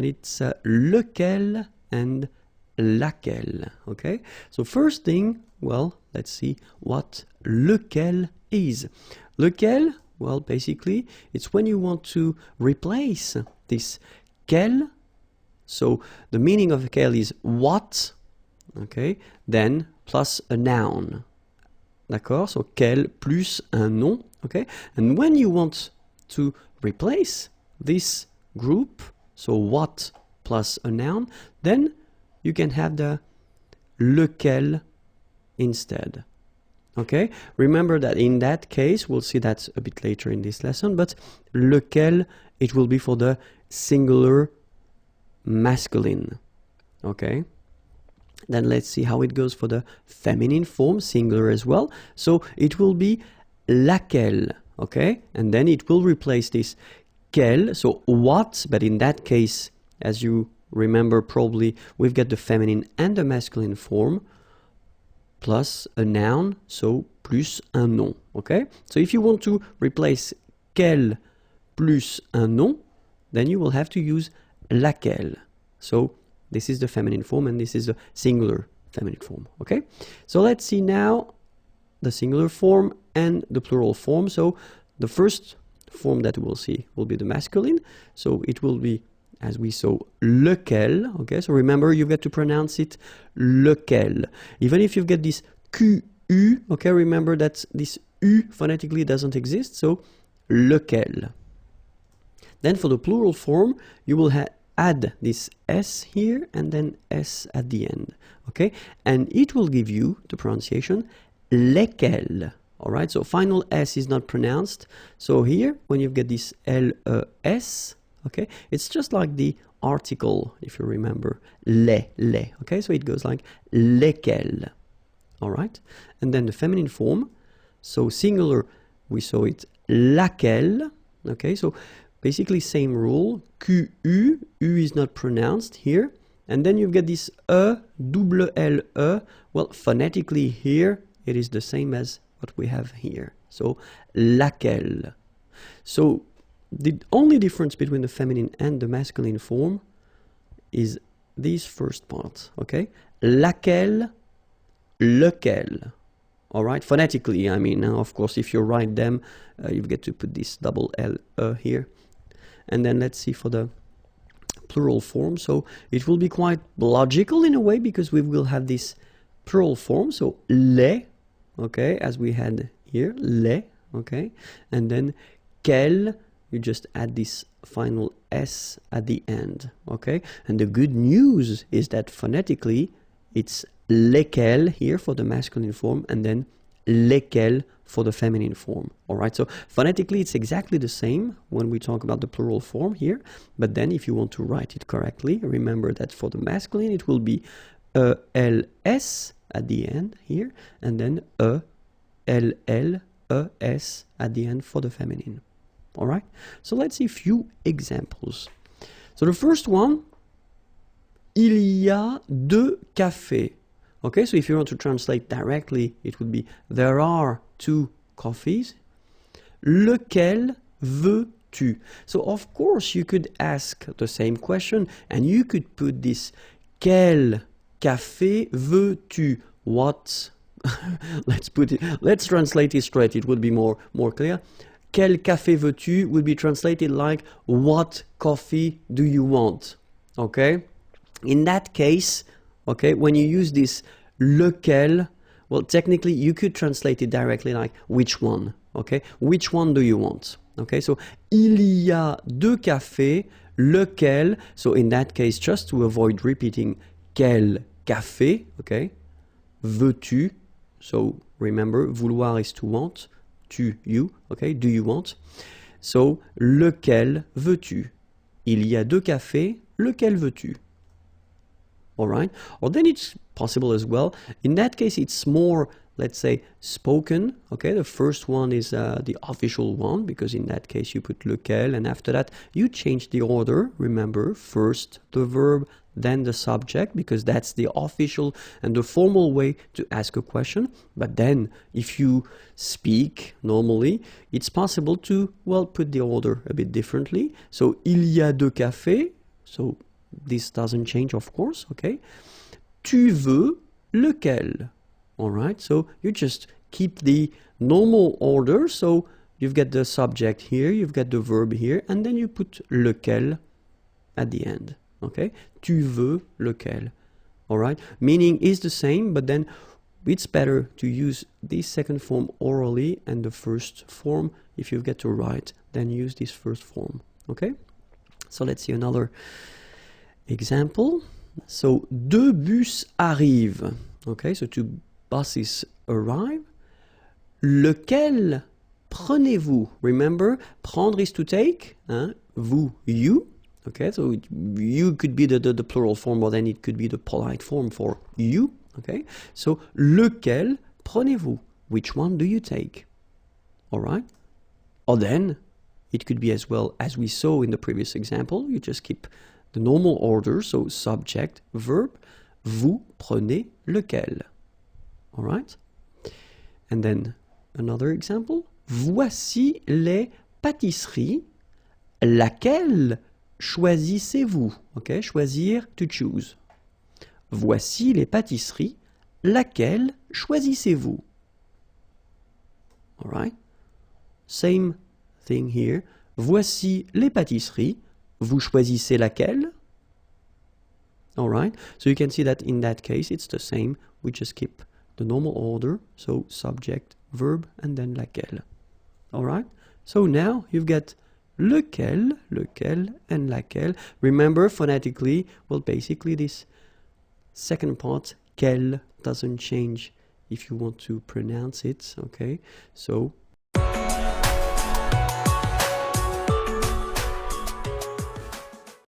and it's lequel and laquelle. Okay, so first thing, well, let's see what lequel is. Lequel, well, basically, it's when you want to replace this quel. So the meaning of quel is what, okay, then plus a noun. D'accord? So quel plus un nom, okay? And when you want to replace this group, so what plus a noun, then you can have the lequel instead. Okay, remember that in that case, we'll see that a bit later in this lesson, but lequel, it will be for the singular masculine. Okay, then let's see how it goes for the feminine form, singular as well. So it will be laquelle, okay, and then it will replace this quel, so what, but in that case, as you remember probably, we've got the feminine and the masculine form, plus a noun, so plus un nom, okay? So if you want to replace quel plus un nom, then you will have to use laquelle. So this is the feminine form and this is the singular feminine form, okay? So let's see now the singular form and the plural form. So the first form that we'll see will be the masculine. So it will be, as we saw, lequel, okay? So remember, you've got to pronounce it lequel. Even if you've got this QU, okay, remember that this U phonetically doesn't exist, so lequel. Then for the plural form, you will add this S here and then S at the end, okay? And it will give you the pronunciation lequel, all right? So final S is not pronounced. So here, when you get this L-E-S, okay, it's just like the article, if you remember, le, okay, so it goes like lequel, all right, and then the feminine form, so singular, we saw it laquelle, okay, so basically same rule, Q, U is not pronounced here, and then you've got this double L-E, well, phonetically here, it is the same as what we have here, so laquelle. So the only difference between the feminine and the masculine form is this first part, okay? Laquelle, lequel. All right, phonetically, I mean, of course, if you write them, you get to put this double L here. And then let's see for the plural form. So it will be quite logical in a way because we will have this plural form. So les, okay, as we had here, les, okay? And then quel, you just add this final S at the end, okay? And the good news is that phonetically, it's lequel here for the masculine form and then lequel for the feminine form, all right? So phonetically, it's exactly the same when we talk about the plural form here, but then if you want to write it correctly, remember that for the masculine, it will be E-L-S at the end here, and then E-L-L-E-S at the end for the feminine. All right, so let's see a few examples. So the first one, il y a deux cafés. Okay, so if you want to translate directly, it would be there are two coffees. Lequel veux-tu? So of course you could ask the same question and you could put this quel café veux-tu? What? Let's translate it straight, it would be more clear. Quel café veux-tu would be translated like what coffee do you want? Okay? In that case, okay, when you use this lequel, well, technically you could translate it directly like which one, okay? Which one do you want? Okay, so il y a deux cafés, lequel, so in that case, just to avoid repeating quel café, okay? Veux-tu, so remember, vouloir is to want, tu, you, okay, do you want? So, lequel veux-tu? Il y a deux cafés, lequel veux-tu? All right, or then it's possible as well. In that case, it's more, let's say, spoken. Okay, the first one is the official one, because in that case you put lequel, and after that you change the order. Remember, first the verb, then the subject, because that's the official and the formal way to ask a question. But then if you speak normally, it's possible to, well, put the order a bit differently. So, il y a deux cafés. So, this doesn't change, of course, okay? Tu veux lequel? All right, so you just keep the normal order. So you've got the subject here, you've got the verb here, and then you put lequel at the end, okay? Tu veux lequel? All right, meaning is the same, but then it's better to use this second form orally and the first form, if you get to write, then use this first form, okay? So let's see another example. So, deux bus arrivent, okay? So two buses arrive. Lequel prenez-vous? Remember, prendre is to take, hein? Vous, you. Okay, so you could be the plural form, or then it could be the polite form for you. Okay, so lequel prenez-vous? Which one do you take? All right, or then it could be as well as we saw in the previous example. You just keep the normal order, so subject, verb. Vous prenez lequel? All right, and then another example. Voici les pâtisseries. Laquelle choisissez-vous? Okay, choisir, to choose. Voici les pâtisseries. Laquelle choisissez-vous? All right. Same thing here. Voici les pâtisseries. Vous choisissez laquelle? All right. So you can see that in that case, it's the same. We just keep the normal order. So subject, verb, and then laquelle. All right. So now you've got lequel, lequel, and laquelle. Remember, phonetically, well, basically this second part, quel, doesn't change if you want to pronounce it, okay? So